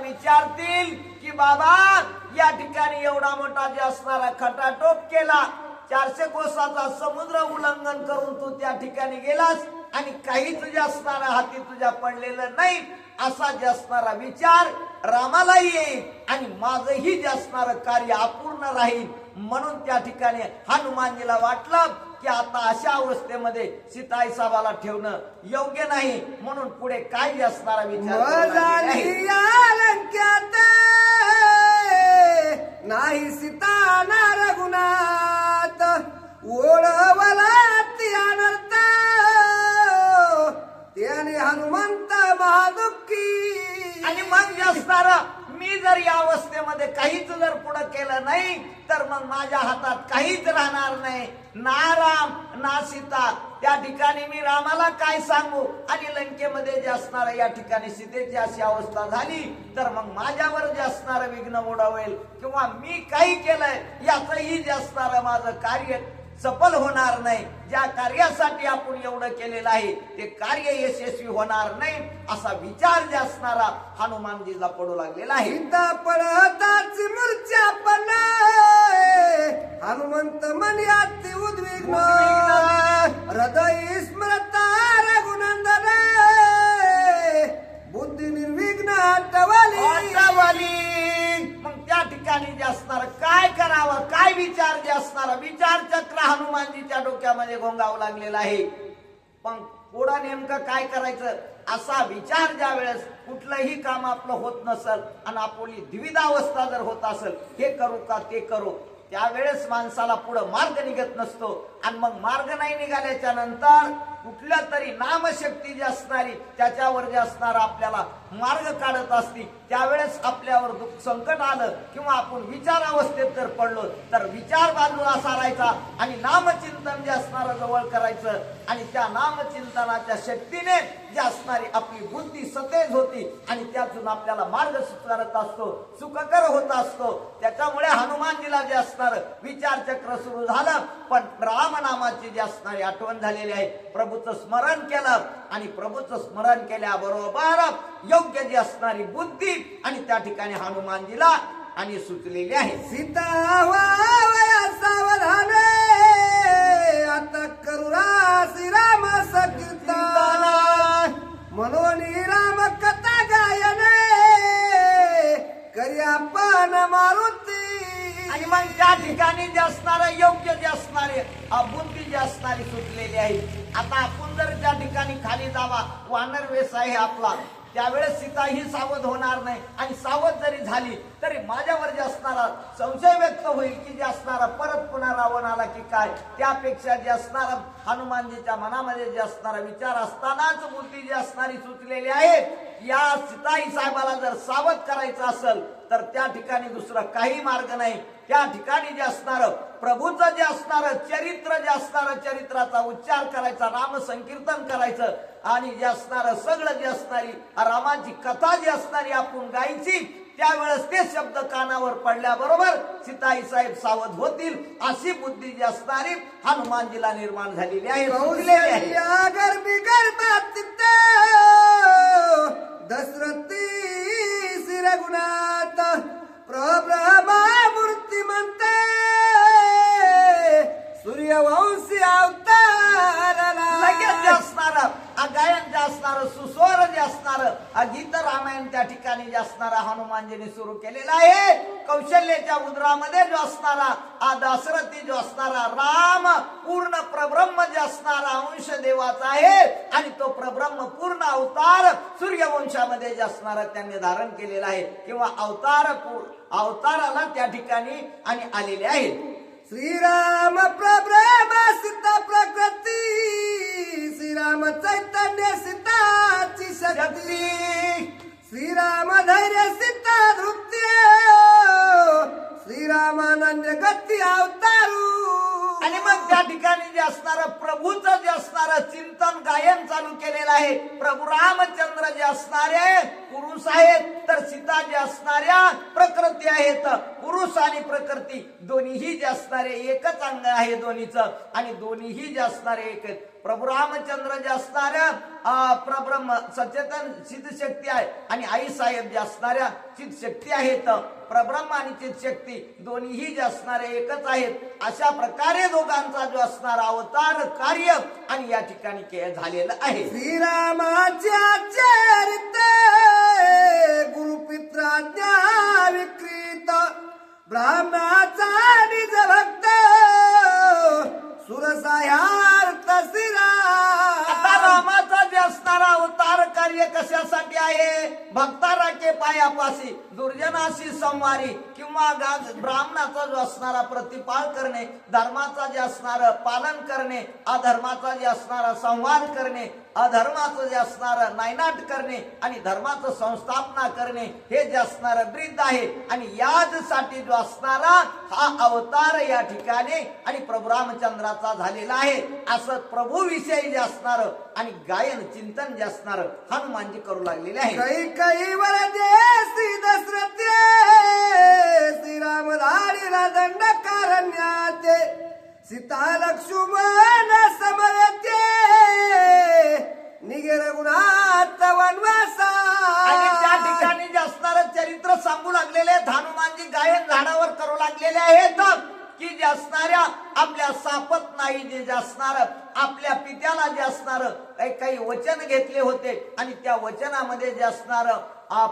विचारतील की बाबा या ठिकाणी एवढा मोठा जे असणारा खटाटोप केला, 400 कोसाचा समुद्र उल्लंघन करून तू त्या ठिकाणी गेलास आणि काही तुझ्या असणारा हाती तुझ्या पडलेलं नाही, असा जे असणारा विचार रामालाही येईल आणि माझंही जे असणारं कार्य अपूर्ण राहील. म्हणून त्या ठिकाणी हनुमानजीला वाटलं की आता अशा अवस्थेमध्ये सीताई साहेबाला ठेवणं योग्य नाही. म्हणून पुढे काय असणारा विचार नाही सीता ना रघुनाथ ओळवला ती अनर्थ त्याने हनुमंत महादुःखी. आणि मग जे असणार मी जर या अवस्थेमध्ये काहीच जर पुढे केलं नाही तर मग माझ्या हातात काहीच राहणार नाही, ना राम ना सीता. त्या ठिकाणी मी रामाला काय सांगू आणि लंकेमध्ये जे असणार या ठिकाणी सीतेची अशी अवस्था झाली तर मग माझ्यावर जे असणार विघ्न ओढवेल किंवा मी काही केलंय याचंही जे असणार माझं कार्य सफल होणार नाही. ज्या कार्यासाठी आपण एवढं केलेलं आहे ते कार्य यशस्वी होणार नाही, असा विचार जे असणारा हनुमानजीला पडू लागलेला आहे. सीता पडताच मूर्छा पडला हनुमंत मनी अति उद्विग्न हृदय स्मरता रघुनंदन बुद्धी निर्विघ्न आटवली. मग त्या ठिकाणी जे असणार काय करावं, काय विचार जे असणार विचार चक्र हनुमानजीच्या डोक्यामध्ये घोंगावं लागलेला आहे. पण पुढं नेमकं काय करायचं असा विचार ज्या वेळेस कुठलंही काम आपलं होत नसल आणि आपली द्विधावस्था जर होत असेल, हे करू का ते करू, त्यावेळेस माणसाला पुढं मार्ग निघत नसतो. आणि मग मार्ग नाही निघाल्याच्या नंतर कुठल्या तरी नामशक्ती जी असणारी त्याच्यावर जे असणार आपल्याला मार्ग काढत असती. त्यावेळेस आपल्यावर दुःख संकट आलं किंवा आपण विचार अवस्थेत जर पडलो तर विचार बाजूला सारायचा आणि नामचिंतन जे असणार जवळ करायचं आणि त्या नामचिंतनाच्या शक्तीने जी असणारी आपली बुद्धी सतेज होती आणि त्यातून आपल्याला मार्ग सुधारत असतो, सुखकर होत असतो. त्याच्यामुळे हनुमानजीला जे असणार विचार चक्र सुरू झालं, पण रामनामाची जी असणारी आठवण झालेली आहे. प्रभूचं स्मरण केलं आणि प्रभूचं स्मरण केल्याबरोबर योग्य जी असणारी बुद्धी आणि त्या ठिकाणी हनुमानजीला आणि सुचलेली आहे. सीता सावधान आता करुणा श्रीराम सकीर्तन म्हणून राम कथा गायन करी आपण मारुती. आणि मग त्या ठिकाणी जे असणारे योग्य जे असणारे बुद्धी जी असणारी सुचलेली आहे. आता आपण जर त्या ठिकाणी खाली जावा, वानर वेश आहे आपला, त्यावेळेस सीता ही सावध होणार नाही आणि सावध जरी झाली तरी माझ्यावर जे असणारा संशय व्यक्त होईल की जे असणारा परत पुन्हा रावण आला की काय. त्यापेक्षा जे असणारा हनुमानजीच्या मनामध्ये जे असणारा विचार असतानाच बुद्धी जी असणारी सुचलेली आहे, या सीताई साहेबाला जर सावध करायचं असेल तर त्या ठिकाणी दुसरा काही मार्ग नाही. त्या ठिकाणी जे असणार प्रभूचं जे असणार चरित्र जे असणार चरित्राचा उच्चार करायचा, राम संकीर्तन करायचं आणि जे असणार सगळं जे असणारी रामाची कथा जी असणारी आपण गायची. त्यावेळेस ते शब्द कानावर पडल्याबरोबर सीताई साहेब सावध होतील, अशी बुद्धी जी असणारी हनुमानजीला निर्माण झालेली आहे. दशरथी श्री रघुनाथ प्रभ्रमा मूर्तिमंत सूर्यवंशी अवतार लगेच असणार गायन जे असणार सुस्वर जे असणार गीत रामायण त्या ठिकाणी जे असणार हनुमानजीने सुरू केलेला आहे. कौशल्याच्या उदरामध्ये जो असणारा दशरथी जो असणारा राम पूर्ण प्रब्रह्म जे असणारा अंश देवाचा आहे आणि तो प्रब्रह्म पूर्ण अवतार सूर्यवंशामध्ये जे असणारा त्यांनी धारण केलेला आहे किंवा अवताराला त्या ठिकाणी आणि आलेले आहेत. श्रीराम प्रब्रह्म सीता प्रकृती श्रीराम चैतन्य सीताची शक्ती श्रीराम धैर्य सीता धृत्य श्रीरामानंद गती अवतारू. आणि मग त्या ठिकाणी जे असणार प्रभूचं जे असणार चिंतन गायन चालू केलेलं आहे. प्रभू रामचंद्र जे असणारे पुरुष आहेत, तर सीता जे असणाऱ्या प्रकृती आहेत. पुरुष आणि प्रकृती दोन्हीही जे असणारे एकच अंग आहे दोन्हीचं, आणि दोन्हीही जे असणारे एक आहेत. प्रभू रामचंद्र जे असणाऱ्या प्रब्रह्म सचेतन सिद्धशक्ती आहे, आणि आई साहेब जे असणाऱ्या चितशक्ती आहेत. प्रब्रह्म आणि चितशक्ती दोन्हीही जे असणारे एकच आहेत. अशा प्रकारे दोघांचा जो असणारा अवतार कार्य आणि या ठिकाणी झालेलं आहे. श्रीरामाच्या चरित गुरुपित्राज्ञा विकृत ब्राह्मणाचा निज भक्त सुरसायार्थ आता रामाचा जे असणारा अवतार कार्य कशासाठी आहे? भक्ताराके पायापाशी दुर्जनाशी संवारी, किंवा ब्राह्मणाचा जो असणारा प्रतिपाळ करणे, धर्माचा जे असणारं पालन करणे, अधर्माचा जे असणारा संवार करणे, अधर्माचं जे असणारं नायनाट करणे आणि धर्माचं संस्थापना करणे, हे जे असणारं ब्रीद आहे. आणि याचसाठी जो असणारा हा अवतार या ठिकाणी आणि प्रभू रामचंद्राचा झालेला आहे. असं प्रभू विषयी जे असणारं आणि गायन चिंतन जे असणारं हनुमानजी करू लागलेले आहे. काही वरदे श्री दशरथ श्रीराम धाडीला दंडकारण्याचे सीता लक्ष्मण समवेते निगे रघुनाथ वनवासा. आणि त्या ठिकाणी जे असणारं चरित्र सांगू लागलेले आहेत. हनुमानजी गायन झाडावर करू लागलेले आहेत की जे असणाऱ्या आपल्या सापत नाही जे असणार आपल्या पित्याला जे असणार काही वचन घेतले होते, आणि त्या वचनामध्ये जे असणार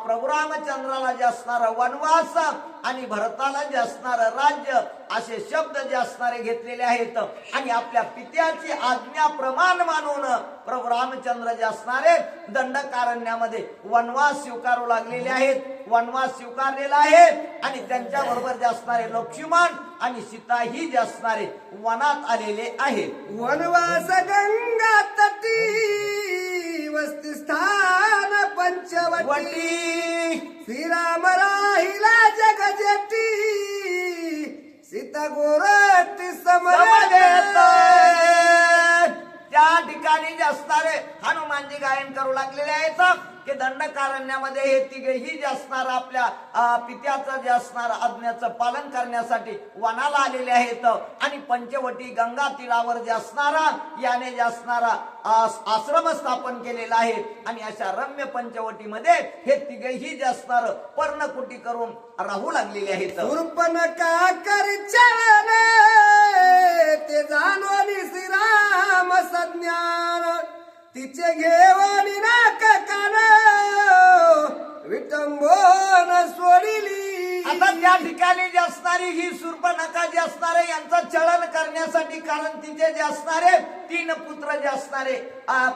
प्रभू रामचंद्राला जे असणार वनवास आणि भरताला जे असणार राज्य, असे शब्द जे असणारे घेतलेले आहेत. आणि आपल्या पित्याची आज्ञा प्रमाण मानून प्रभू रामचंद्र जे असणारे दंडकारण्यामध्ये वनवास स्वीकारू लागलेले आहेत. वनवास स्वीकारलेला आहे, आणि त्यांच्या बरोबर जे असणारे लक्ष्मण आणि सीता ही जे असणारे वनात आलेले आहेत. वनवास गंगा तटी वस्ती स्थान पंचवटी श्रीराम राहिला जगजेटी सीता गोरती समवेत. त्या ठिकाणी जे असणारे हनुमानजी गायन करू लागलेले आहेत की दंडकारण्यामध्ये हे तिघेही जे असणार आपल्या पित्याचं जे असणार आज्ञेचं पालन करण्यासाठी वनाला आलेले आहेत. आणि पंचवटी गंगा तीरावर जे असणारा याने जे असणारा आश्रम स्थापन केलेला आहे. आणि अशा रम्य पंचवटीमध्ये हे तिघेही जे असणार पर्णकुटी करून राहू लागलेले आहेत. शूर्पणखा करी चरण ते जाणोनी श्रीराम संज्ञान तिचे घेऊन नाक कान विटंबोन सोडिली. आता त्या ठिकाणी जे असणारी ही शूर्पणखा जे असणारे यांचं चलन करण्यासाठी, कारण तिचे जे असणारे 3 पुत्र जे असणारे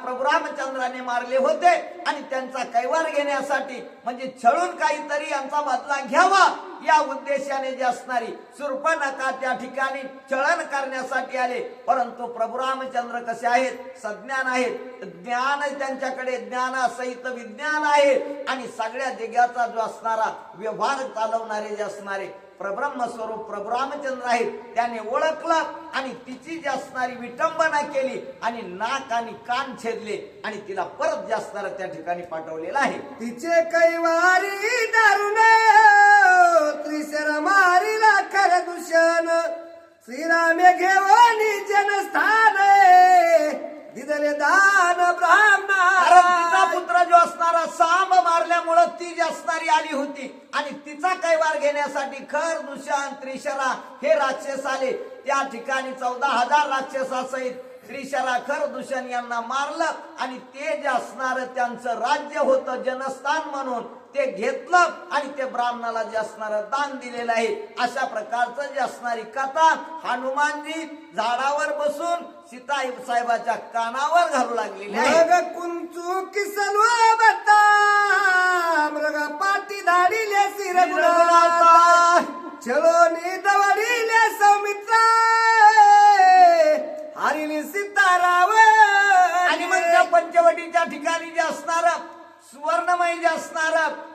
प्रभू रामचंद्राने मारले होते, आणि त्यांचा कैवार घेण्यासाठी म्हणजे छळून काहीतरी यांचा बदला घ्यावा या उद्देशाने जे असणारी शूर्पणखा त्या ठिकाणी चलन करण्यासाठी आले. परंतु प्रभू रामचंद्र कसे आहेत? सज्ञान आहेत. ज्ञान त्यांच्याकडे ज्ञानासहित विज्ञान आहे, आणि सगळ्या जगाचा जो असणारा व्यवहार चालवणारे जे असणारे प्रब्रह्म स्वरूप प्रभू रामचंद्र आहेत. त्याने ओळखलं आणि तिची जी असणारी विटंबना केली आणि नाक आणि कान छेदले, आणि तिला परत जे असणारं त्या ठिकाणी पाठवलेलं आहे. तिचे कैवारी दारुण त्रिशर मारिला खर दूषण श्रीरामे घेऊन जनस्थान दिदले दान कारण तिचा ब्राह्मणा. पुत्र जो असणारा सांब मारल्यामुळं ती जी असणारी आली होती, आणि तिचा कैवार घेण्यासाठी खर दूषण त्रिशरा हे राक्षस आले. त्या ठिकाणी 14,000 राक्षसासहित त्रिशरा खर दूषण यांना मारलं, आणि ते जे असणार त्यांचं राज्य होतं जनस्थान म्हणून ते घेतलं, आणि ते ब्राह्मणाला जे असणार दान दिलेलं आहे. अशा प्रकारचं जे असणारी कथा हनुमानजी झाडावर बसून सीता साहेबाच्या कानावर घालू लागलेली आहे. मग कुंचू किसलो बता मृग पाटी धाडिले शिरगुणाता छळोनी दवडिले सौमित्रा हरिली सीताराव. आणि मग त्या पंचवटीच्या ठिकाणी जे असणार सुवर्णमय जे असणार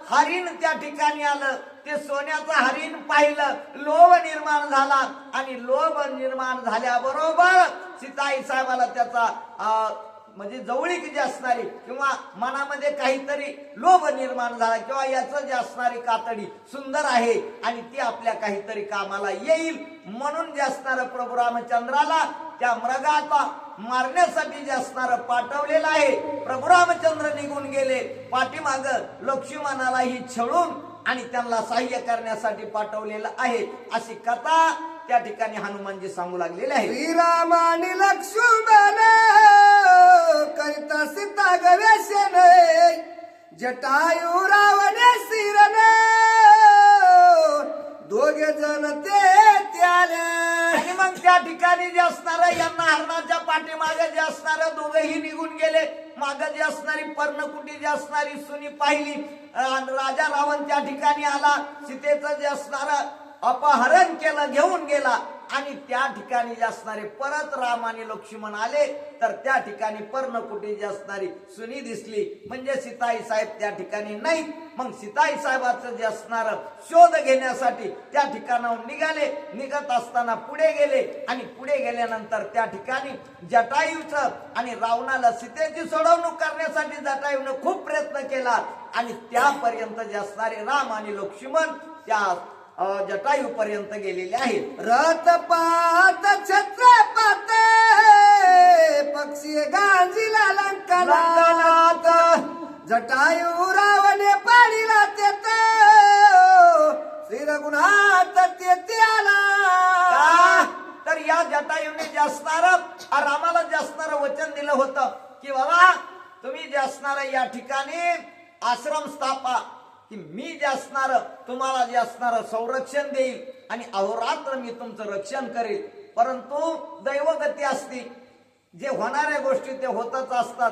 हरिण त्या ठिकाणी आलं. ते सोन्याचं हरिण पाहिलं, लोभ निर्माण झाला, आणि लोभ निर्माण झाल्याबरोबर सीताई साहेबाला त्याचा म्हणजे जवळीक जी असणारी किंवा मनामध्ये काहीतरी लोभ निर्माण झाला किंवा याचं जे असणारी कातडी सुंदर आहे आणि ती आपल्या काहीतरी कामाला येईल म्हणून जे असणारं प्रभू रामचंद्राला त्या मृगाचा मारण्यासाठी जे असणारं पाठवलेलं आहे. प्रभू रामचंद्र निघून गेले, पाठीमाग लक्ष्मणालाही छळून आणि त्यांना सहाय्य करण्यासाठी पाठवलेलं आहे अशी कथा त्या ठिकाणी हनुमानजी सांगू लागलेले आहे. श्रीराम आणि लक्ष्मण करिता सीता गवेशन जटायू रावणे शिरने दोघे जण ते त्याले. आणि मग त्या ठिकाणी जे असणारं यांना हरणाच्या पाठीमागे जे असणारं दोघेही निघून गेले. माग जे असणारी पर्णकुटी जी असणारी सुनी पाहिली. राजा रावण त्या ठिकाणी आला, सीतेचं जे असणारं अपहरण केलं, घेऊन गेला आणि त्या ठिकाणी जे असणारे परत राम आणि लक्ष्मण आले तर त्या ठिकाणी पर्णकुटी जी असणारी सुनी दिसली म्हणजे सीताई साहेब त्या ठिकाणी नाही. मग सीताई साहेबाचं जे असणार शोध घेण्यासाठी त्या ठिकाणाहून निघाले. निघत असताना पुढे गेले आणि पुढे गेल्यानंतर त्या ठिकाणी जटायूचं आणि रावणाला सीतेची सोडवणूक करण्यासाठी जटायूनं खूप प्रयत्न केला आणि त्यापर्यंत जे असणारे राम आणि लक्ष्मण त्या जटायू पर्यंत गेलेले आहेत. रथ पात छत्र पात पक्षी गांजीला लंकनात जटायू रावणे पाडीला तेत श्री रघुनाथ तेथे आला. तर या जटायूने जे असणार रामाला जे असणार वचन दिलं होतं की बाबा तुम्ही जे असणार या ठिकाणी आश्रम स्थापा की मी जे असणार तुम्हाला जे असणार संरक्षण देईल आणि अहोरात्र मी तुमचं रक्षण करेल. परंतु दैवगती असती, जे होणाऱ्या गोष्टी ते होतच असतात.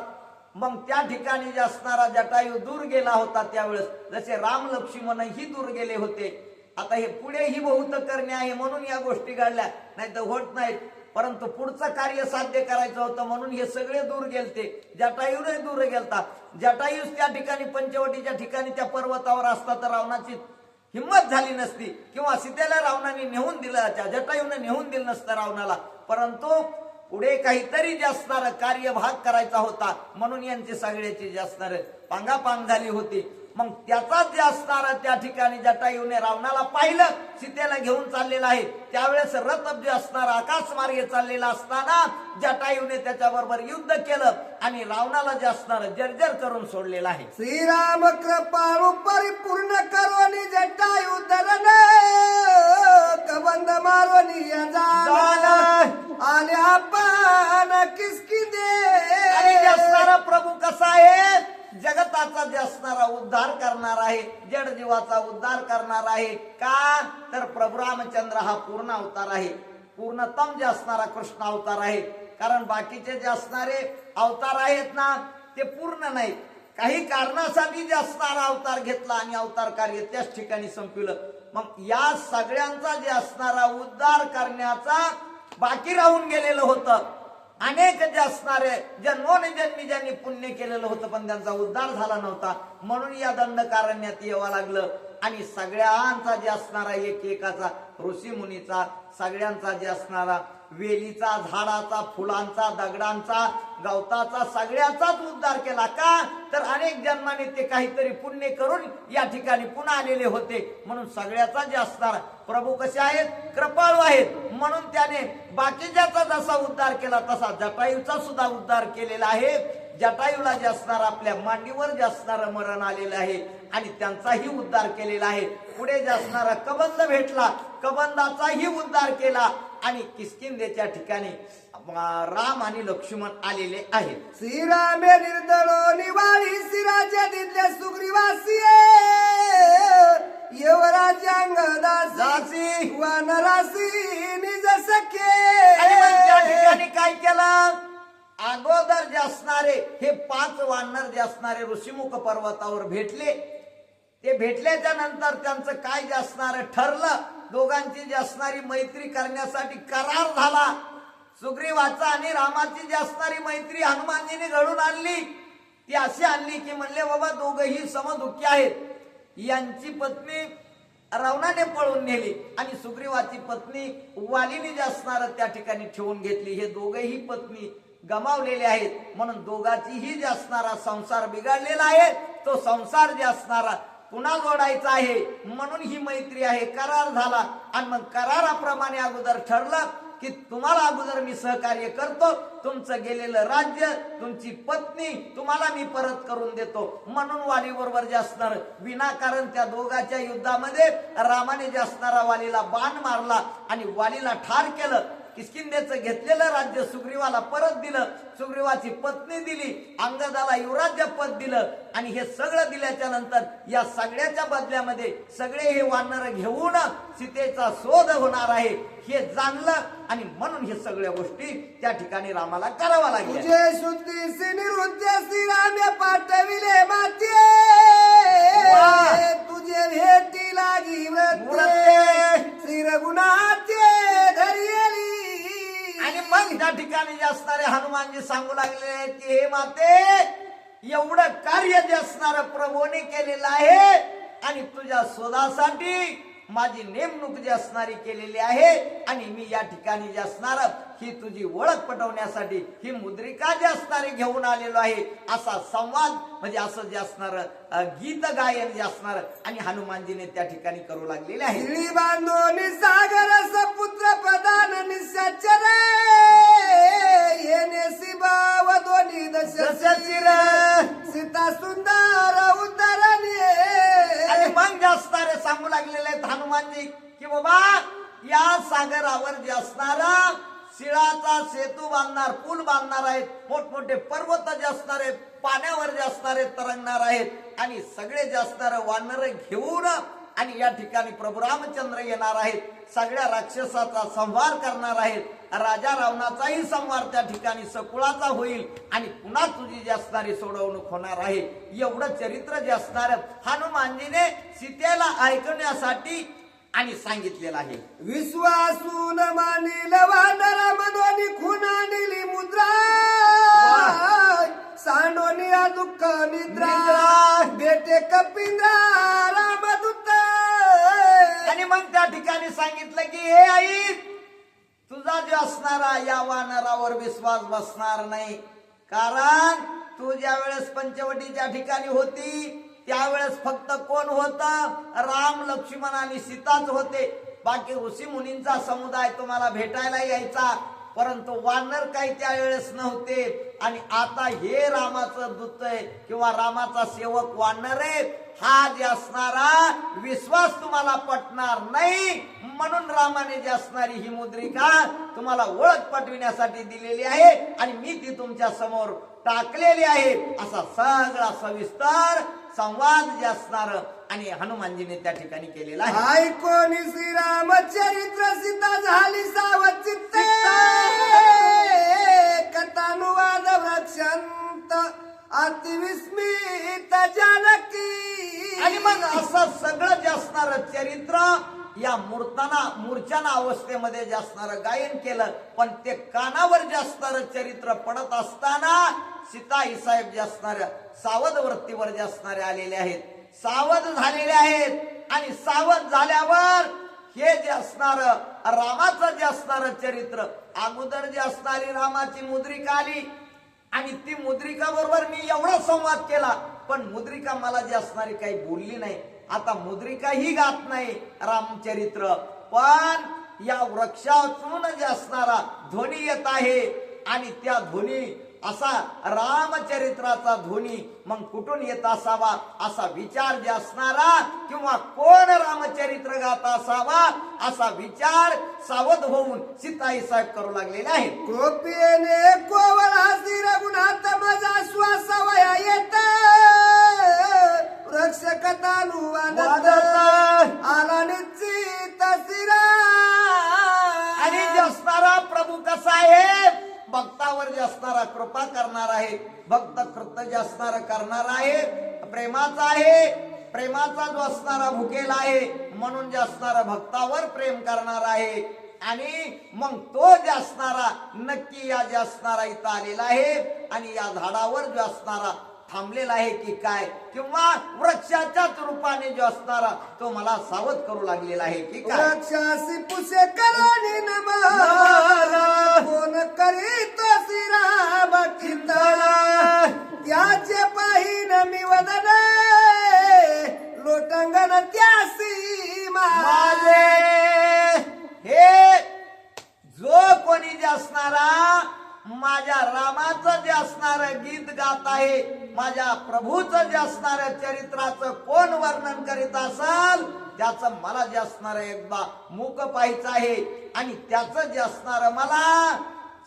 मग त्या ठिकाणी जे असणारा जटायू दूर गेला होता त्यावेळेस जसे राम लक्ष्मणही दूर गेले होते. आता हे पुढेही बहुत करणे आहे म्हणून या गोष्टी घडल्या, नाही तर होत नाहीत. परंतु पुढचं कार्य साध्य करायचं होतं म्हणून हे सगळे दूर गेलते. जटायूने दूर गेलता. जटायूस त्या ठिकाणी पंचवटीच्या ठिकाणी त्या पर्वतावर असता तर रावणाची हिंमत झाली नसती किंवा सीतेला रावणाने नेऊन दिलं, त्या जटायूने नेऊन दिलं नसतं रावणाला. परंतु पुढे काहीतरी जे असणार कार्यभाग करायचा होता म्हणून यांची सगळ्याची जे असणार पांगापांग झाली होती. मग त्याचाच जे असणार त्या ठिकाणी जटायूने रावणाला पाहिलं, सीतेला घेऊन चाललेला आहे. त्यावेळेस रथ जे असणार आकाश मार्गे चाललेला असताना जटायूने त्याच्याबरोबर युद्ध केलं आणि रावणाला जे असणार जर्जर करून सोडलेला आहे. श्रीराम कृपाळू परिपूर्ण करोनी जटायू धरण कबंद मारोनी आले आपण किसकी दे. आणि जे असणारा प्रभू कसा आहे, जगताचा जे असणारा उद्धार करणार आहे, जड जीवाचा उद्धार करणार आहे. का तर प्रभू रामचंद्र हा पूर्ण अवतार आहे, पूर्णतम जे असणारा कृष्ण अवतार आहे. कारण बाकीचे जे असणारे अवतार आहेत ना ते पूर्ण नाहीत. काही कारणासाठी जे असणारा अवतार घेतला आणि अवतार कार्य त्याच ठिकाणी संपवलं. मग या सगळ्यांचा जे असणारा उद्धार करण्याचा बाकी राहून गेलेलं होतं. अनेक जे असणारे जन्मोजन्मी ज्यांनी पुण्य केलेलं होतं पण त्यांचा उद्धार झाला नव्हता म्हणून या दंडकारण्यात यावं लागलं. आणि सगळ्यांचा जे असणारा एकेकाचा ऋषी मुनीचा सगळ्यांचा जे असणारा वेलीचा, झाडाचा, फुलांचा, दगडांचा, गवताचा सगळ्याचाच उद्धार केला. का तर अनेक जन्माने ते काहीतरी पुण्य करून या ठिकाणी पुन्हा आलेले होते म्हणून सगळ्याचा जे असणार प्रभू कसे आहेत, कृपाळू आहेत. म्हणून त्याने बाकीच्याचा जसा उद्धार केला तसा जटायूचा सुद्धा उद्धार केलेला आहे. जटायूला जे असणार आपल्या मांडीवर जे असणार मरण आलेलं आहे आणि त्यांचाही उद्धार केलेला आहे. पुढे जे असणारा कबंद भेटला, कबंदाचाही उद्धार केला आणि किष्किंधेच्या ठिकाणी राम आणि लक्ष्मण आलेले आहेत. श्रीरामे निर्दळो निवाळी श्रीराजा दिले सुग्रीवासी युवराजांगदासी वानरासी निज सखे. आणि मग त्या ठिकाणी काय केलं, अगोदर जे असणारे हे 5 वानर जे असणारे ऋषीमुख पर्वतावर भेटले. ते भेटल्याच्या नंतर त्यांचं काय जे असणार ठरलं, दोघांची जी असणारी मैत्री करण्यासाठी करार झाला. सुग्रीवाचा आणि रामाची जी असणारी मैत्री हनुमानजीने घडून आणली. ती अशी आणली की म्हणले बाबा दोघही समदुःखी आहेत. यांची पत्नी रावणाने पळून नेली आणि सुग्रीवाची पत्नी वालीने जे असणार त्या ठिकाणी ठेवून घेतली. हे दोघेही पत्नी गमावलेले आहेत. म्हणून दोघांचीही जे असणारा संसार बिघडलेला आहे, तो संसार जे असणारा पुन्हा जोडायचा आहे. म्हणून ही मैत्री आहे, करार झाला. आणि मग कराराप्रमाणे अगोदर ठरलं की तुम्हाला अगोदर मी सहकार्य करतो, तुमचं गेलेलं राज्य, तुमची पत्नी तुम्हाला मी परत करून देतो. म्हणून वाली बरोबर जे असणार विनाकारण त्या दोघांच्या युद्धामध्ये रामाने जे असणारा वालीला बाण मारला आणि वालीला ठार केलं. किष्किंधेचं घेतलेलं राज्य सुग्रीवाला परत दिलं, सुग्रीवाची पत्नी दिली, अंगदाला युवराज्य पद दिलं. आणि हे सगळं दिल्याच्या नंतर या सगळ्याच्या बदल्यामध्ये सगळे हे वानर घेऊन सीतेचा शोध होणार आहे हे जाणलं. आणि म्हणून हे सगळ्या गोष्टी त्या ठिकाणी रामाला करावा लागल्या. तुझे शुद्धीसी निवृत्ती श्रीरामे पाठविले माते, तुझे भेटी लागी व्रते श्री रघुनाथे धरियली. आणि मग त्या ठिकाणी जे असणारे हनुमानजी सांगू लागले की हे माते, एवढं कार्य जे असणार प्रभूने केलेलं आहे आणि तुझ्या शोधासाठी माझी नेमणूक जी असणारी केलेली आहे. आणि मी या ठिकाणी जे असणार ही तुझी ओळख पटवण्यासाठी ही मुद्रिका जे असणारी घेऊन आलेलो आहे. असा संवाद म्हणजे असं जे असणार गीत गायन जे असणार आणि हनुमानजीने त्या ठिकाणी करू लागलेले आहे. श्री बांधोनी सागर सपुत्र प्रधान निशाचर येणे शिबाव दोन्ही दशचिर सीता सुंदर उद्धरणी. आणि मग जे असणारे सांगू लागलेले आहेत हनुमानजी की बाबा या सागरावर जे असणारा शिळाचा सेतू बांधणार, पूल बांधणार आहेत. मोठमोठे पर्वत जे असणारे पाण्यावर जे असणारे तरंगणार आहेत. आणि सगळे जे असणारे वानर घेऊन आणि या ठिकाणी प्रभू रामचंद्र येणार आहेत. सगळ्या राक्षसाचा संहार करणार आहेत. राजा रावणाचाही संहार त्या ठिकाणी सकुळाचा होईल. आणि पुन्हा तुझी जी असणारी सोडवणूक होणार आहे. एवढं चरित्र जे असणार हनुमानजीने सीतेला ऐकण्यासाठी आणि सांगितलेलं आहे. विश्वासून मानिल वानर मनोनी खुना निली मुद्रा सांडोनी दुःख निद्रा बेटे कपिंद्रा रामदूत. आणि मग त्या ठिकाणी सांगितलं की हे आई, तुझा जो असणारा या वानरावर विश्वास बसणार नाही. कारण तू ज्या वेळेस पंचवटीच्या ठिकाणी होती त्यावेळेस फक्त कोण होतं? राम, लक्ष्मण आणि सीताच होते. बाकी ऋषी मुनींचा समुदाय तुम्हाला भेटायला यायचा, परंतु वानर काही त्यावेळेस नव्हते. आणि आता हे रामाचं दूत आहे किंवा रामाचा सेवक वानर आहे. हा जे असणारा विश्वास तुम्हाला पटणार नाही. म्हणून रामाने जी असणारी ही मुद्रिका तुम्हाला ओळख पटविण्यासाठी दिलेली आहे आणि मी ती तुमच्या समोर टाकलेली आहे. असा सगळा सविस्तर संवाद जे असणार आणि हनुमानजीने त्या ठिकाणी केलेला आहे. ऐकोनी श्रीरामचरित्र सीता झाली सावचित्त कथानुवाद वृक्षांत अतिविस्मित जानकी. आणि मग असं सगळं जे असणार चरित्र या मूर्छना अवस्थेमध्ये जे असणार गायन केलं. पण ते कानावर जे असणार चरित्र पडत असताना सीताई साहेब जे असणार सावध वृत्तीवर जे असणारे आलेले आहेत, सावध झालेले आहेत. आणि सावध झाल्यावर हे जे असणार रामाचं जे असणार चरित्र, अगोदर जे असणारी रामाची मुद्रिका आली आणि ती मुद्रिका बरोबर मी एवढा संवाद केला, पण मुद्रिका मला जी असणारी काही बोलली नाही. आता मुद्रिका ही गात नाही रामचरित्र, पण या वृक्षातून जे असणारा ध्वनी येत आहे. आणि त्या ध्वनी असा रामचरित्राचा ध्वनी मग कुठून येत असावा असा विचार जे असणारा किंवा कोण रामचरित्र गात असावा असा विचार सावध होऊन सीताई साहेब करू लागलेले आहेत. कृपेने कोवल हसी रघुनाथ माझा श्वास वया येत वृक्ष कथानुवाद आला निश्चित शिरा. आणि जे असणारा प्रभू कसा आहे, भक्तावर जे असणारा कृपा करणार आहे, भक्त कृत्य जे असणारा करणार आहे, प्रेमाचा आहे, प्रेमाचा जो असणारा भुकेला आहे, म्हणून जे असणारा भक्तावर प्रेम करणार आहे. आणि मग तो जे असणारा नक्की या जे असणारा इथं आलेला आहे. आणि या झाडावर जो असणारा थांबलेला आहे की काय, किंवा वृक्षाच्याच रूपाने जो असणारा तो मला सावध करू लागलेला आहे की काय. वृक्षासी पुसे करानी नमः कोण करीतो श्रीराम चिंतन त्याचे पाहिन मी वदन लोटंगण त्यासी माझे हे जो कोणी जे असणारा माझ्या रामाचं जे असणारं गीत गात आहे, माझ्या प्रभूचं जे असणारं चरित्राचं कोण वर्णन करीत असाल त्याचं मला जे असणारं एकदा मुख पाहायचं आहे आणि त्याचं जे असणारं मला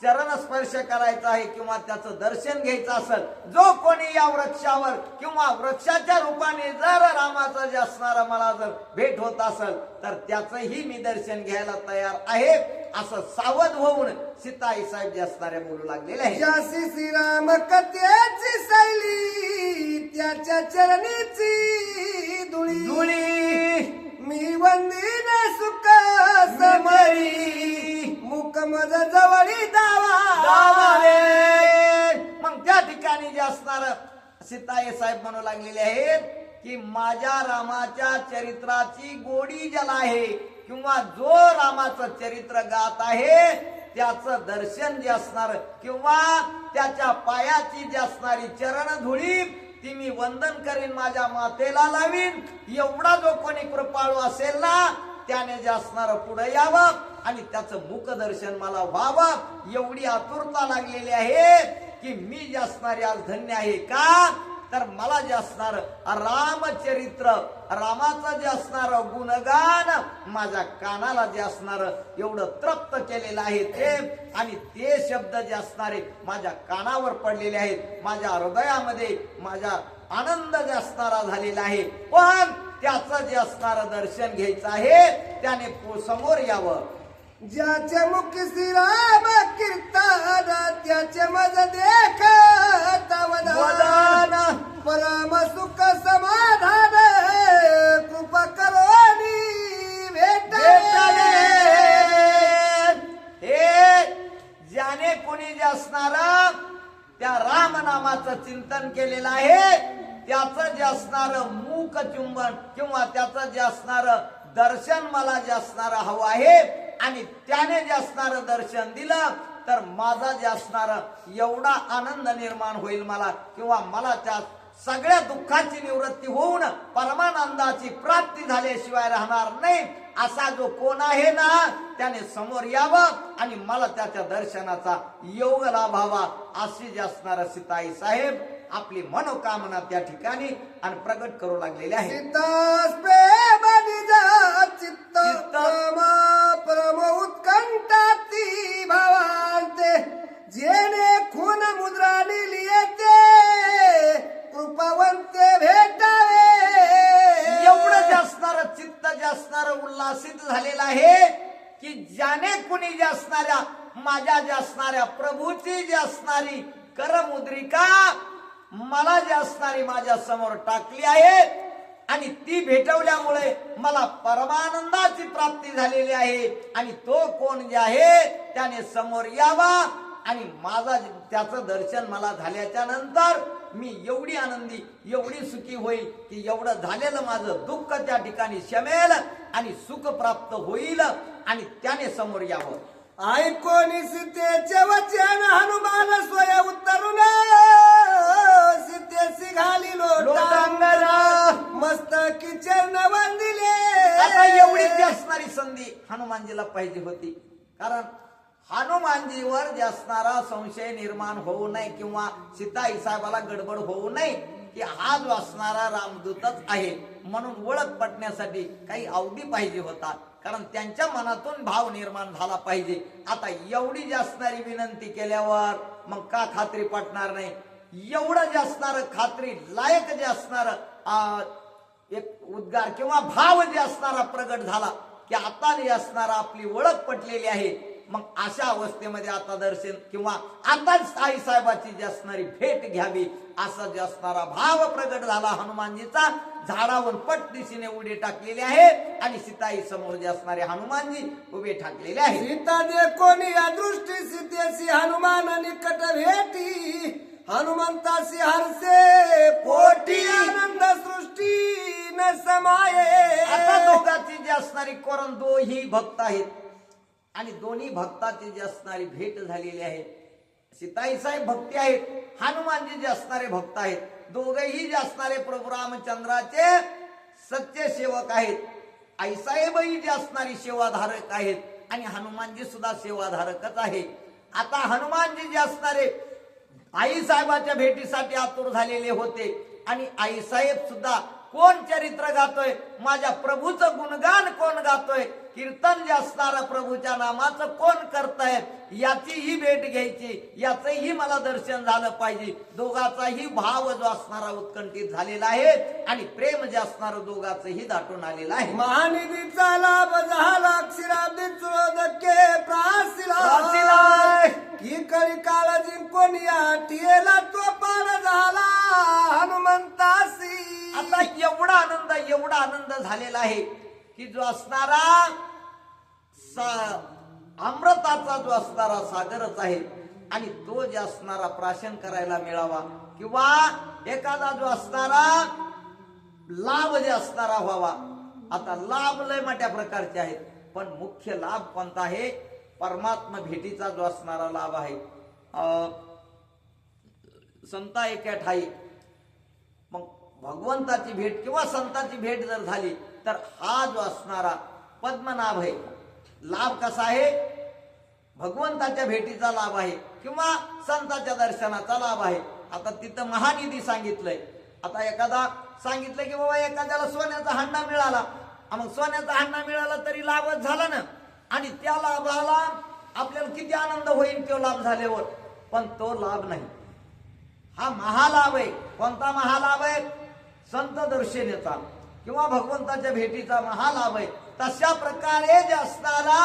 चरण स्पर्श करायचा आहे किंवा त्याचं दर्शन घ्यायचं असेल, जो कोणी या वृक्षावर किंवा वृक्षाच्या रूपाने जर रामाचं जे असणारं मला जर भेट होत असेल तर त्याचंही मी दर्शन घ्यायला तयार आहे, असं सावध होऊन सीताई साहेब जे असणारे बोलू लागलेले आहे. ज्यासी श्रीराम कथेची शैली त्याच्या चरणीची धुळी धुळी मी वंदीन सुख समरी मुख मज जवळी दावा रे. मग त्या ठिकाणी जे असणार सीताई साहेब म्हणू लागलेले आहेत की माझ्या रामाच्या चरित्राची गोडी ज्याला आहे किंवा जो रामाचं चरित्र गात आहे त्याचं दर्शन जे असणार किंवा त्याच्या पायाची जी असणारी चरण धुळी ती मी वंदन करीन, माझ्या मातेला लावीन. एवढा जो कोणी कृपाळू असेल ना त्याने जे असणार पुढे यावं आणि त्याचं मुख दर्शन मला व्हावं, एवढी आतुरता लागलेली आहे की मी जे असणारे आज धन्य आहे. का तर मला जे असणार रामचरित्र रामाचं जे असणार गुणगान माझ्या कानाला जे असणार एवढं तृप्त केलेलं आहे ते, आणि ते शब्द जे असणारे माझ्या कानावर पडलेले आहेत, माझ्या हृदयामध्ये माझ्या आनंद जे असणारा झालेला आहे. पण त्याचं जे असणार दर्शन घ्यायचं आहे त्याने समोर यावं. ज्याचे मुख श्रीराम कीर्तन त्याचे मज देखत वदन परम सुख समाधान कृपा करोनी भेटले. हे ज्याने कोणी जे असणार त्या राम नामाचं चिंतन केलेलं आहे त्याचं जे असणार मूक चुंबन किंवा त्याचं जे असणार दर्शन मला जे असणार हवं आहे आणि त्याने जे असणार दर्शन दिलं तर माझा जे असणार एवढा आनंद निर्माण होईल मला, किंवा मला त्या सगळ्या दुःखाची निवृत्ती होऊन परमानंदाची प्राप्ती झाल्याशिवाय राहणार नाही. असा जो कोण आहे ना त्याने समोर यावं आणि मला त्याच्या दर्शनाचा योग लाभावा, अशी जे असणार सीताई साहेब आपली मनोकामना त्या ठिकाणी आणि प्रगट करू लागलेली आहे. चित्तास प्रेम निज चित्त परम उत्कंठाती भावांते जेणे खून मुद्रा लिहिते कृपावंते भेटावे. एवढं जे असणार चित्त जे असणार उल्हासित झालेलं आहे की ज्याने कुणी जे असणाऱ्या माझ्या जे असणाऱ्या प्रभूची जी असणारी करमुद्रिका मला जे असणारी माझ्या समोर टाकली आहे आणि ती भेटवल्यामुळे मला परमानंदाची प्राप्ती झालेली आहे. आणि तो कोण जे आहे त्याने समोर यावा आणि माझा त्याचं दर्शन मला झाल्याच्या नंतर मी एवढी आनंदी एवढी सुखी होईल की एवढं झालेलं माझं दुःख त्या ठिकाणी शमेल आणि सुख प्राप्त होईल आणि त्याने समोर यावं. ऐकोनी सीतेचे वचन हनुमान स्वय उतरून सीतेसी घाली लोटांगण मस्तकी चरण वंदिले. आता एवढीच असणारी संधी हनुमानजीला पाहिजे होती, कारण हनुमानजीवर जे असणारा संशय निर्माण होऊ नये किंवा सीताई साहेबाला गडबड होऊ नये की हा जो असणारा रामदूतच आहे म्हणून ओळख पटण्यासाठी काही अवधी पाहिजे होता, कारण त्यांच्या मनातून भाव निर्माण झाला पाहिजे. आता एवढी जी असणारी विनंती केल्यावर मग का खात्री पटणार नाही? एवढं जे असणार खात्री लायक जे असणार एक उद्गार किंवा भाव जे असणारा प्रगट झाला की आता जे असणारा आपली ओळख पटलेली आहे, मग अशा अवस्थेमध्ये आता दर्शन किंवा आताच आई साहेबाची जी असणारी भेट घ्यावी असा जे असणारा भाव प्रगट झाला हनुमानजीचा. झाडावरून पट दिशेने उडी टाकलेले आहे आणि सीताई समोर जे असणारे हनुमानजी उभे ठाकलेले आहे. सीता दे कोणी या दृष्टी सीतेसी हनुमान निकट भेटी हनुमंतासी हरसे पोटी आनंद सृष्टी न समाये. आता दोघांची जी असणारी कारण दोही भक्त आहेत आणि दोन्ही भक्ताची जी असणारी भेट झालेली आहे. सीताई साहेब भक्ती आहेत, हनुमानजी जे असणारे भक्त आहेत. दोघेही जे असणारे प्रभू रामचंद्राचे सच्चे सेवक आहेत. आईसाहेबही जे असणारी सेवाधारक आहेत आणि हनुमानजी सुद्धा सेवाधारकच आहे. आता हनुमानजी जे असणारे आई साहेबाच्या भेटीसाठी आतुर झालेले होते आणि आई साहेब सुद्धा कोण चरित्र गातोय, माझ्या प्रभूचं गुणगान कोण गातोय, कीर्तन जे असणार प्रभूच्या नामाचं कोण करताय, याचीही भेट घ्यायची, याचंही मला दर्शन झालं पाहिजे. दोघाचाही भाव जो असणारा उत्कंठित झालेला आहे आणि प्रेम जे असणार दोघाचंही दाटून आलेलं आहे. महानिधीचा लाभ झाला क्षीराब्दी चुरोदके प्रासिला. की कळी काळ जिंकून या टिएला तो पार झाला हनुमंतासी. आता एवढा आनंद झालेला आहे की जो असणारा अमृताचा जो असणारा सागरच आहे आणि तो जे असणारा प्राशन करायला मिळावा किंवा एखादा जो असणारा लाभ जे असणारा व्हावा. आता लाभ लय मोठ्या प्रकारचे आहेत, पण मुख्य लाभ कोणता आहे, परमात्मा भेटीचा जो असणारा लाभ आहे. संता एका ठाई मग भगवंताची भेट किंवा संताची भेट जर झाली तर हा जो असणारा पद्मनाभ आहे. लाभ कसा आहे, भगवंताच्या भेटीचा लाभ आहे किंवा संताच्या दर्शनाचा लाभ आहे. आता तिथं महानिधी सांगितलंय. आता एखादा सांगितलं की बाबा एखाद्याला सोन्याचा हंडा मिळाला, मग सोन्याचा हंडा मिळाला तरी लाभच झाला ना, आणि त्या लाभाला आपल्याला किती आनंद होईल तो लाभ झाल्यावर, पण तो लाभ नाही. हा महालाभ आहे. कोणता महालाभ आहे, संत दर्शनाचा किंवा भगवंताच्या भेटीचा महालाभ आहे. तशा प्रकारे जे असणारा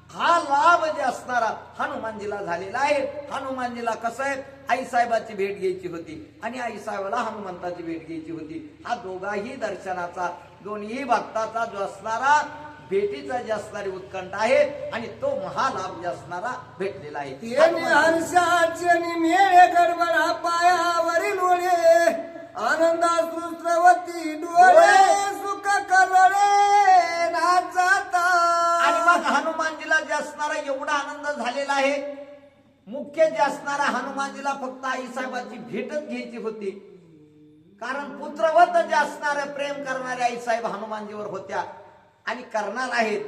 हा लाभ जे असणारा हनुमानजीला झालेला आहे. हनुमानजीला कसं आहे, आई साहेबाची भेट घ्यायची होती आणि आई साहेबाला हनुमंताची भेट घ्यायची होती. हा दोघाही दर्शनाचा, दोन्ही भक्ताचा जो असणारा भेटीचा जे असणारी उत्कंठ आहे आणि तो महालाभ जे असणारा भेटलेला आहे. हर्षाचे मेळे गडबडा पायावरील ओढे आनंदा सुस्रवती डोळे सुख करोडे नाचता. आणि मग हनुमानजीला जे असणारा एवढा आनंद झालेला आहे. मुख्य जे असणारा हनुमानजीला फक्त आई साहेबाची भेटच घ्यायची होती, कारण पुत्रवत जे असणारे प्रेम करणारे आई साहेब हनुमानजीवर होत्या आणि करणार आहेत.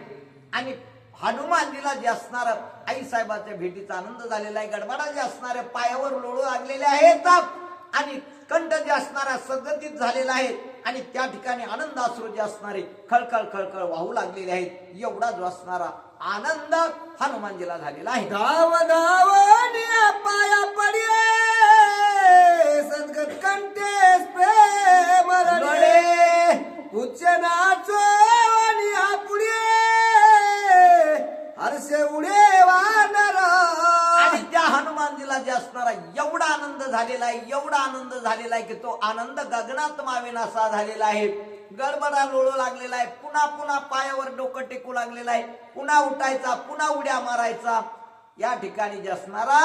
आणि हनुमानजीला जे असणार आई साहेबाच्या भेटीचा आनंद झालेला आहे. गडबडा जे असणारे पायावर लोळू लागलेले आहेत आणि कंठ जे असणारा सद्गतीत झालेला आहे आणि त्या ठिकाणी आनंद अश्रू जे असणारे खळखळ खळखळ वाहू लागलेले आहेत. एवढा जो असणारा आनंद हनुमानजीला झालेला आहे. धाव धाव पाया पडिये सद्गत कंठे प्रेम रडे उच्च नाचो आणि पुढे हर्षे उडे वानर. आणि त्या हनुमानजीला जे असणारा एवढा आनंद झालेला आहे, एवढा आनंद झालेला आहे की तो आनंद गगनात मावेनासा झालेला आहे. गडबडा लोळू लागलेला आहे. पुन्हा पुन्हा पायावर डोकं टेकू लागलेला आहे. पुन्हा उठायचा, पुन्हा उड्या मारायचा. या ठिकाणी जे असणारा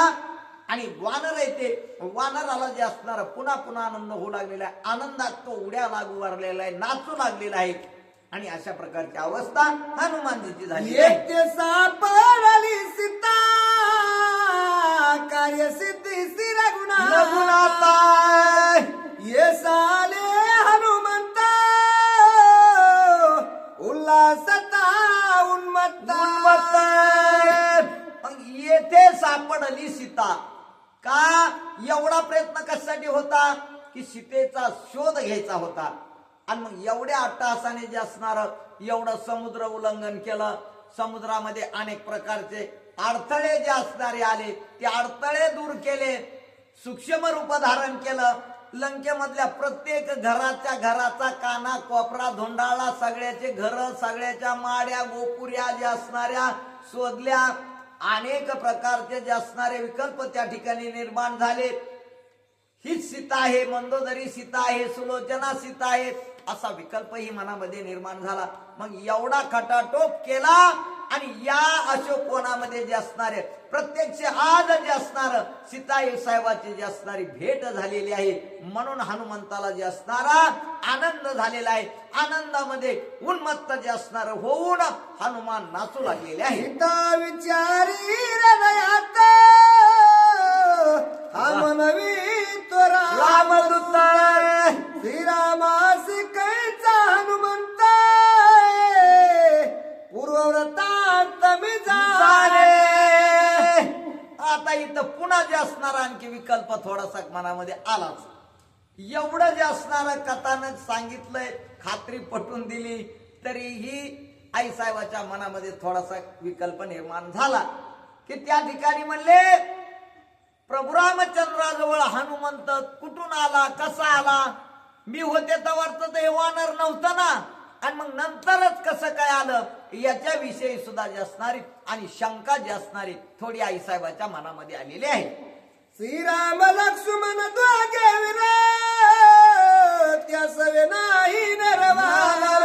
आणि वानर येते, वानराला जे असणारा पुन्हा पुन्हा आनंद होऊ लागलेला आहे. आनंदात तो उड्या लागू वारलेला आहे, नाचू लागलेला आहे. आणि अशा प्रकारची अवस्था हनुमानजीची झाली. एकटे सापडली सीता कार्य सिद्धी श्री रघुनाथ ये साले हनुमंता उल्हासता उन्मत्ता. मग येथे सापडली सीता. का एवढा प्रयत्न कशासाठी होता, की सीतेचा शोध घ्यायचा होता. आणि मग एवढ्या अट्टहासाने जे असणार एवढं समुद्र उल्लंघन केलं. समुद्रामध्ये अनेक प्रकारचे अडथळे जे असणारे आले, ते अडथळे दूर केले. सूक्ष्म रूप धारण केलं. लंकेमधल्या प्रत्येक घराचा काना कोपरा धोंडाळला. सगळ्याचे घर, सगळ्याच्या माड्या गोपुऱ्या ज्या असणाऱ्या शोधल्या. अनेक प्रकारचे जे असणारे विकल्प त्या ठिकाणी निर्माण झाले. हीच सीता आहे, मंदोदरी सीता आहे, सुलोचना सीता आहे, असा विकल्पही मनामध्ये निर्माण झाला. मग एवढा खटाटोप केला आणि या अशोकवनामध्ये जे असणारे प्रत्यक्ष आज जे असणार सीताई साहेबाची जी असणारी भेट झालेली आहे, म्हणून हनुमंताला जे असणारा आनंद झालेला आहे. आनंदामध्ये उन्मत्त जे असणार होऊन हनुमान नाचू लागलेले आहे. सीता विचारी हृदयात हा मनवी तो रामदूत श्रीरामास कैचा हनुमंत पूर्वव्रतात मी झाले. आता इथं पुन्हा जे असणार आणखी विकल्प थोडासा मनामध्ये आलाच. एवढं जे असणार कथानक सांगितलंय, खात्री पटवून दिली, तरीही आईसाहेबाच्या मनामध्ये थोडासा विकल्प निर्माण झाला की त्या ठिकाणी म्हणले प्रभू रामचंद्राजवळ हनुमंत कुठून आला, कसा आला? मी होते तर हे वानर नव्हतं ना, आणि मग नंतरच कसं काय आलं, याच्याविषयी सुद्धा जी असणारी आणि शंका जी असणारी थोडी आईसाहेबाच्या मनामध्ये आलेली आहे. श्रीराम लक्ष्मण दोघे वीर त्या सवे नाही नरवानर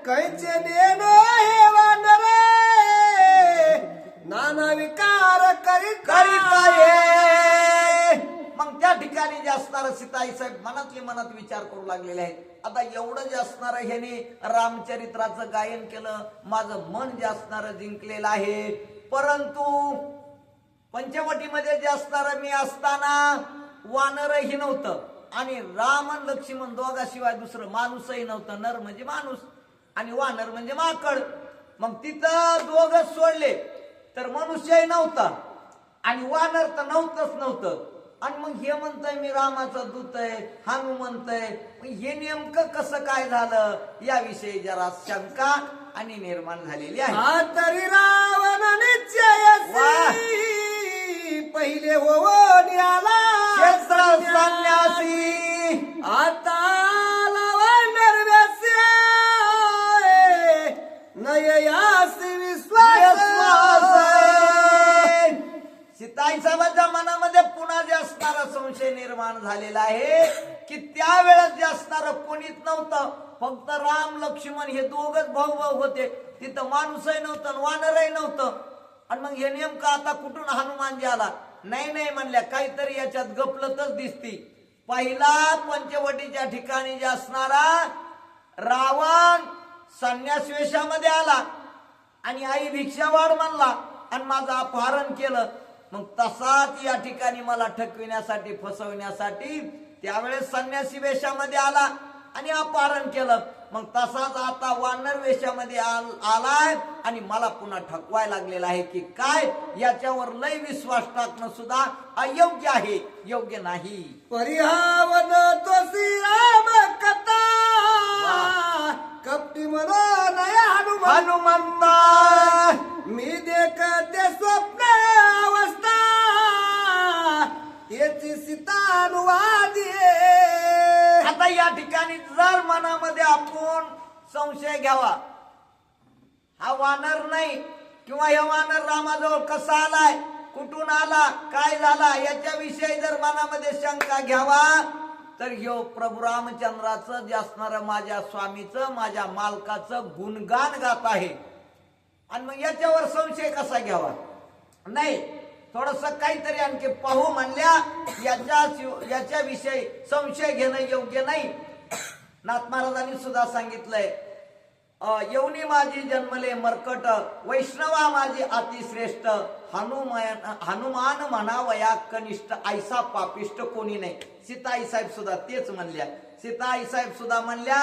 कैचे नेनो हे वानर नाना विकार करीत आहे. मग त्या ठिकाणी जे असणार सीताई साहेब मनातली मनात विचार करू लागलेले आहेत. आता एवढं जे असणार ह्याने रामचरित्राचं गायन केलं, माझं मन जे असणार जिंकलेलं आहे, परंतु पंचवटीमध्ये जे असणार मी असताना वानरही नव्हतं आणि राम आणि लक्ष्मण दोघाशिवाय दुसरं माणूसही नव्हतं. नर म्हणजे माणूस आणि वानर म्हणजे माकड. मग तिथं दोघच सोडले तर मनुष्यही नव्हता आणि वानर तर नव्हतं. आणि मग हे म्हणतंय मी रामाचा दूत आहे, हनुमंत आहे, हे नेमकं कसं काय झालं, याविषयी जरा शंका आणि निर्माण झालेली आहे. तरी रावण निश्चय पहिले होऊन आला क्षेत्र संन्यासी. आता वानर व्यास्य नययासी विश्वास. सीताई साहेबांच्या मनामध्ये पुन्हा जे असणारा संशय निर्माण झालेला आहे की त्यावेळेस जे असणारं कोणीच नव्हतं, फक्त राम लक्ष्मण हे दोघच भाऊ होते. तिथं माणूसही नव्हतं, वानरही नव्हतं. आणि मग हे नेमकं आता कुठून हनुमानजी आला? नाही म्हणल्या, काहीतरी याच्यात गफलतच दिसती. पहिला पंचवटीच्या ठिकाणी जे असणारा रावण संन्यास वेशामध्ये आला आणि आई भिक्षावाड म्हणला आणि माझं अपहरण केलं. मग तसाच या ठिकाणी मला ठकविण्यासाठी, फसवण्यासाठी त्यावेळेस संन्यासी वेशामध्ये आला आणि अपहरण केलं. मग तसाच आता वानर वेशामध्ये आलाय आणि मला पुन्हा ठकवायला लागलेला आहे की काय? याच्यावर लय विश्वास टाकणं सुद्धा अयोग्य आहे, योग्य नाही. परिहावन तो श्रीराम कथा कपटी मनो नया हनुमंता मी देखते स्वप्न अवस्था याची सीतानुवादी. आता या ठिकाणी जर मनामध्ये आपण संशय घ्यावा, हा वानर नाही किंवा हे वानर रामाजवळ कसा आलाय, कुठून आला, काय झाला, याच्याविषयी जर मनामध्ये शंका घ्यावा, तर ह्यो प्रभू रामचंद्राचं जे असणारं माझ्या स्वामीचं, माझ्या मालकाचं गुणगान गात आहे. आणि मग याच्यावर संशय कसा घ्यावा? नाही, थोडस काहीतरी आणखी पाहू म्हणल्या, याच्याविषयी संशय घेणं योग्य नाही. नाथ महाराजांनी सुद्धा सांगितलंय, येऊनी माझी जन्मले मर्कट, वैष्णवा माझी अतिश्रेष्ठ, हनुमान म्हणावया कनिष्ठ, ऐसा पापिष्ट कोणी नाही. सीताई साहेब सुद्धा तेच म्हणल्या. सीताई साहेब सुद्धा म्हणल्या,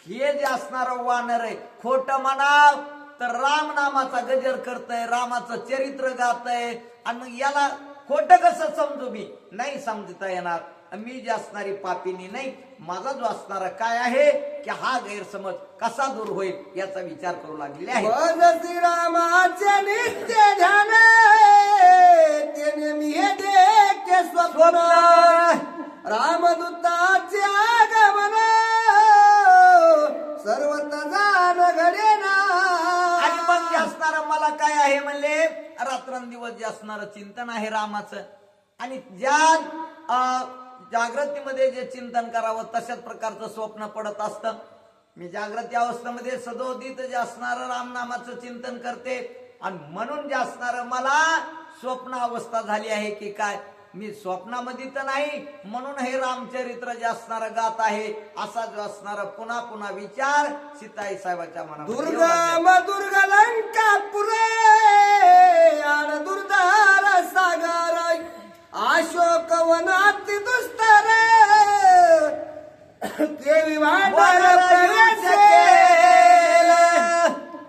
हे जे असणारं वानर आहे, खोट म्हणाव तर राम नामाचा गजर करतय, रामाचं चरित्र गातय, आणि मग याला खोट कसं समजू? मी नाही समजता येणार. मी जे असणारी पापिनी नाही, माझा जो असणारा काय आहे की हा गैरसमज कसा दूर होईल याचा विचार करू लागलेला आहे. श्रीरामाचे नित्य ध्यान त्याने मी हे देखते स्वप्न, रामदूताचे आगमन सर्वत जाण घडेना. आणि मग जे असणारं मला काय आहे म्हणले, रात्रंदिवस जे असणारं चिंतन आहे रामाचं, आणि ज्या जागृतीमध्ये जे चिंतन करावं तशाच प्रकारचं स्वप्न पडत असतं. मी जागृती अवस्थेमध्ये सदोदित जे असणारं रामनामाचं चिंतन करते आणि म्हणून जे असणारं मला स्वप्न अवस्था झाली आहे की काय, मी स्वप्नामध्ये तर नाही म्हणून हे रामचरित्र जे असणारं गात आहे, असा जो असणारा पुन्हा पुन्हा विचार सीताई साहेबाच्या मनामध्ये येऊ लागला. दुर्गम दुर्ग लंकापुरे आण दुर्धार सागर अशोक वनाती दुस्तर देवी भांडार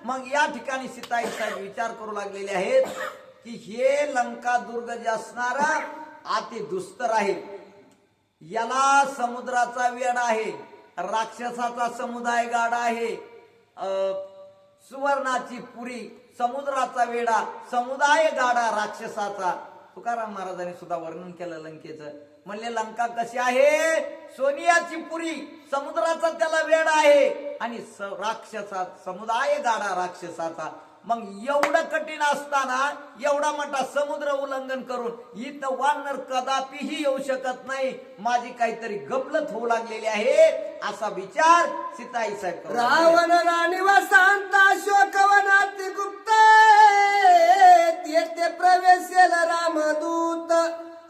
मग या ठिकाणी सीताई साहेब विचार करू लागलेले आहेत की हे लंका दुर्ग जे असणार अति दुस्तर आहे, याला समुद्राचा वेढा आहे, राक्षसाचा समुदाय गाडा आहे, सुवर्णाची पुरी समुद्राचा वेढा, समुदाय गाडा राक्षसाचा. तुकाराम महाराजांनी सुद्धा वर्णन केलं लंकेचं. म्हणले लंका कशी आहे, सोनियाची पुरी, समुद्राचा त्याला वेढा आहे आणि राक्षसा समुदाय गाडा राक्षसाचा. मग एवढं कठीण असताना एवढा मोठा समुद्र उल्लंघन करून इथं वानर कदापिही येऊ शकत नाही, माझी काहीतरी गफलत होऊ लागलेली आहे, असा विचार सीताई साहेब करू लागले. रावण राणी वसंत अशोकवनाती गुप्त येथे प्रवेशेल रामदूत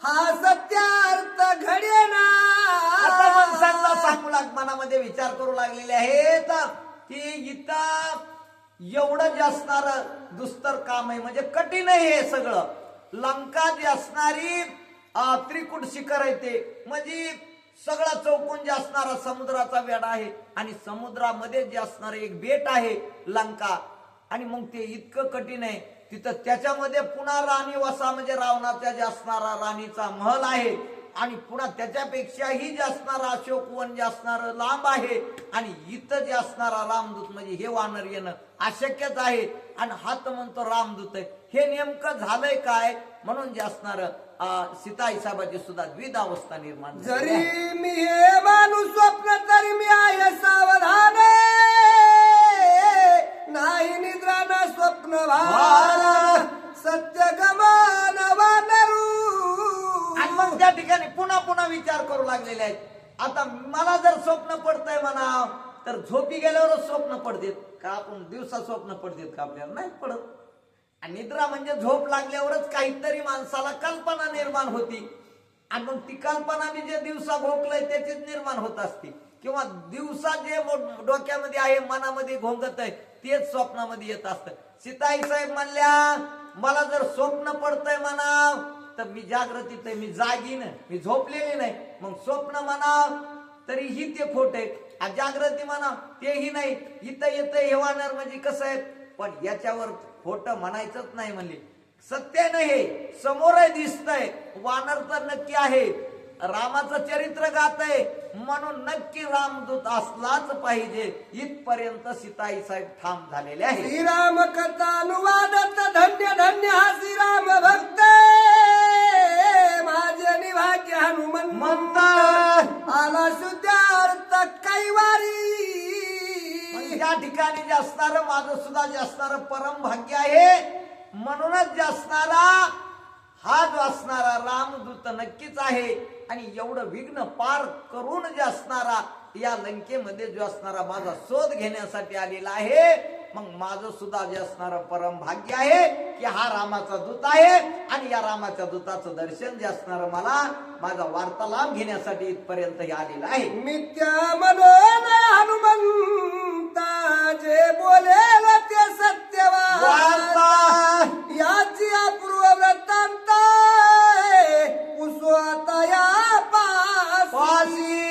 हा सत्यार्थ घडेना. आता माणसांना सांगू मनामध्ये विचार करू लागलेले आहेत की इथं एवढं जे असणार दुस्तर काम आहे, म्हणजे कठीण आहे हे सगळं. लंका जी असणारी त्रिकुट शिखर आहे ते म्हणजे सगळा चौकोन जे असणारा समुद्राचा वेढा आहे आणि समुद्रामध्ये जे असणार एक बेट आहे लंका, आणि मग ते इतकं कठीण आहे तिथं. त्याच्यामध्ये पुन्हा राणी वसा म्हणजे रावणाचा जे असणारा राणीचा महल आहे आणि पुन्हा त्याच्यापेक्षाही जे असणारा अशोक वन जे असणार लांब आहे आणि इथं जे असणारा रामदूत म्हणजे हे वानर येणं अशक्यच आहे. आणि हात म्हणतो रामदूत आहे, हे नेमकं झालंय काय, म्हणून जे असणार सीताई साहेबाची सुद्धा द्विधावस्था निर्माण झाली आहे. जरी मी हे माणूस स्वप्न तरी मी आहे सावधान नाही निद्रा ना स्वप्न भार सत्य गमन वानरू. आणि मग त्या ठिकाणी पुन्हा पुन्हा विचार करू लागलेले आहेत. आता मला जर स्वप्न पडतंय म्हणा तर झोपी गेल्यावरच स्वप्न पडतेत का, आपण दिवसा स्वप्न पडतेत का, आपल्याला नाही पडत. आणि निद्रा म्हणजे झोप लागल्यावरच काहीतरी माणसाला कल्पना निर्माण होती आणि मग ती कल्पना मी जे दिवसा भोगलंय त्याचीच निर्माण होत असते, किंवा दिवसा जे डोक्यामध्ये आहे मनामध्ये घोंगत आहे तेच स्वप्नामध्ये येत असतं. सीताई साहेब म्हणल्या मला जर स्वप्न पडतंय म्हणा तर मी जागृतीत आहे, मी जागी नाही, मी झोपलेली नाही. मग स्वप्न म्हणा तरीही ते खोट आहे, जागृती म्हणा तेही नाही. इथं येतं हे वानर म्हणजे कसं आहे, पण याच्यावर खोट म्हणायचंच नाही. म्हणले सत्य नाही, समोर दिसतंय वानर तर नक्की आहे, रामाचं चरित्र गात आहे म्हणून नक्की रामदूत असलाच पाहिजे. इथपर्यंत सीताई साहेब ठाम झालेले आहे. श्रीराम कथा अनुवादत धन्य धन्य हा श्रीराम भक्त माझे निभाग्य हनुमंत आला शुद्धार्थ कैवारी. या ठिकाणी जे असणार माझं सुद्धा जे असणार परम भाग्य आहे, म्हणूनच जे असणारा हा जो असणारा रामदूत नक्कीच आहे. आणि एवढं विघ्न पार करून जे असणारा या लंकेमध्ये जो असणारा माझा शोध घेण्यासाठी आलेला आहे, मग माझं सुद्धा जे असणारं परम भाग्य आहे की हा रामाचा दूत आहे आणि या रामाच्या दूताचं दर्शन जे असणार मला माझा वार्तालाप घेण्यासाठी इथपर्यंत हे आलेला आहे. मिथ्या मनोन हनुमंता जे बोलेल ते सत्यवार्ता याची अपूर्व वृत्तांत पुसवाता या पासी.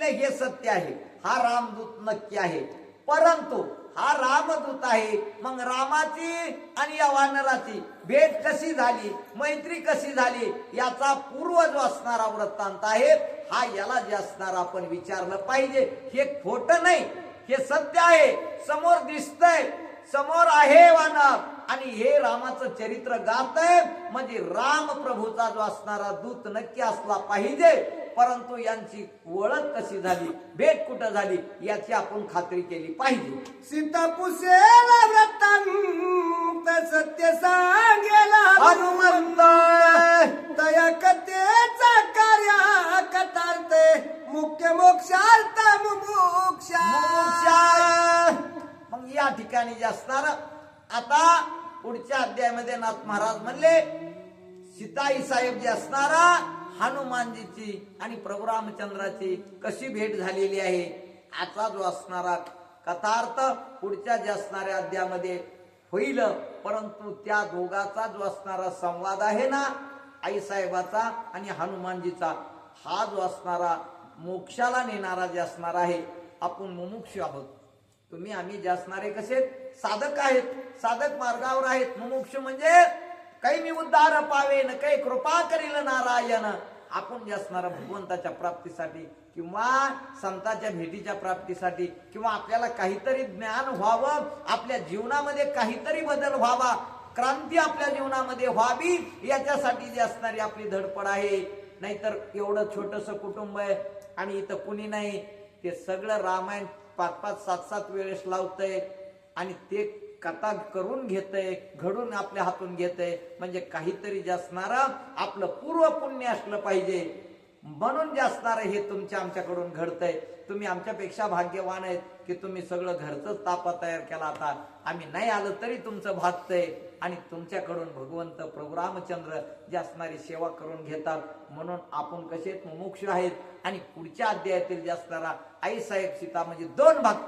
हे सत्य आहे, हा रामदूत नक्की आहे, परंतु हा रामदूत आहे. मग रामाची आणि या वानराची भेट कशी झाली, मैत्री कशी झाली, याचा पूर्व जो असणारा वृत्तांत आहे हा याला जे असणार आपण विचारलं पाहिजे. हे खोट नाही, हे सत्य आहे, समोर दिसतंय, समोर आहे वानर आणि हे रामाचं चरित्र गात आहे म्हणजे राम प्रभूचा जो असणारा दूत नक्की असला पाहिजे. परंतु यांची ओळख कशी झाली, भेट कुठं झाली याची आपण खात्री केली पाहिजे. सीता पुसेल वृत्तांत सत्य सांगेला हनुमंत तया कथेचा कार्य कथार्थ मुख्य मोक्षार्थ मुमुक्षा. मग या ठिकाणी जे असणार आता पुढच्या अध्यायामध्ये नाथ महाराज म्हणले सीताई साहेब जे असणारा हनुमानजीची आणि प्रभू रामचंद्राची कशी भेट झालेली आहे, आता जो असणारा कथार्थ पुढच्या जे असणाऱ्या अध्यायामध्ये होईल. परंतु त्या दोघाचा जो असणारा संवाद आहे ना, आई साहेबाचा आणि हनुमानजीचा, हा जो असणारा मोक्षाला नेणारा जे असणार आहे. आपण मुमुक्षु आहोत, तुम्ही आम्ही जे असणारे कसे साधक आहेत, साधक मार्गावर आहेत. मुमुक्षु म्हणजे काही मी उद्धार पावेन, काही कृपा करील नारायण. आपण जे असणारा भगवंताच्या प्राप्तीसाठी किंवा संतांच्या भेटीच्या प्राप्तीसाठी किंवा आपल्याला काहीतरी ज्ञान व्हावं, आपल्या जीवनामध्ये काहीतरी बदल व्हावा, क्रांती आपल्या जीवनामध्ये व्हावी, याच्यासाठी जी असणारी आपली धडपड आहे. नाहीतर एवढं छोटस कुटुंब आहे आणि इथं कुणी नाही, ते सगळं रामायण 5-5, 7-7 वेळेस लावतंय आणि ते कथा करून घेतय, घडून आपल्या हातून घेतय. म्हणजे काहीतरी जे असणारं आपलं पूर्व पुण्य असलं पाहिजे, म्हणून जे असणार हे तुमच्या आमच्याकडून घडतंय. तुम्ही आमच्यापेक्षा भाग्यवान आहेत की तुम्ही सगळं घरचंच तापा तयार केला. आता आम्ही नाही आलो तरी तुमचं भागतंय आणि तुमच्याकडून भगवंत प्रभू रामचंद्र जे असणारी सेवा करून घेतात. म्हणून आपण कसे मुमुक्षु आहेत. आणि पुढच्या अध्यायातील जे असणारा आई साहेब सीता म्हणजे 2 भक्त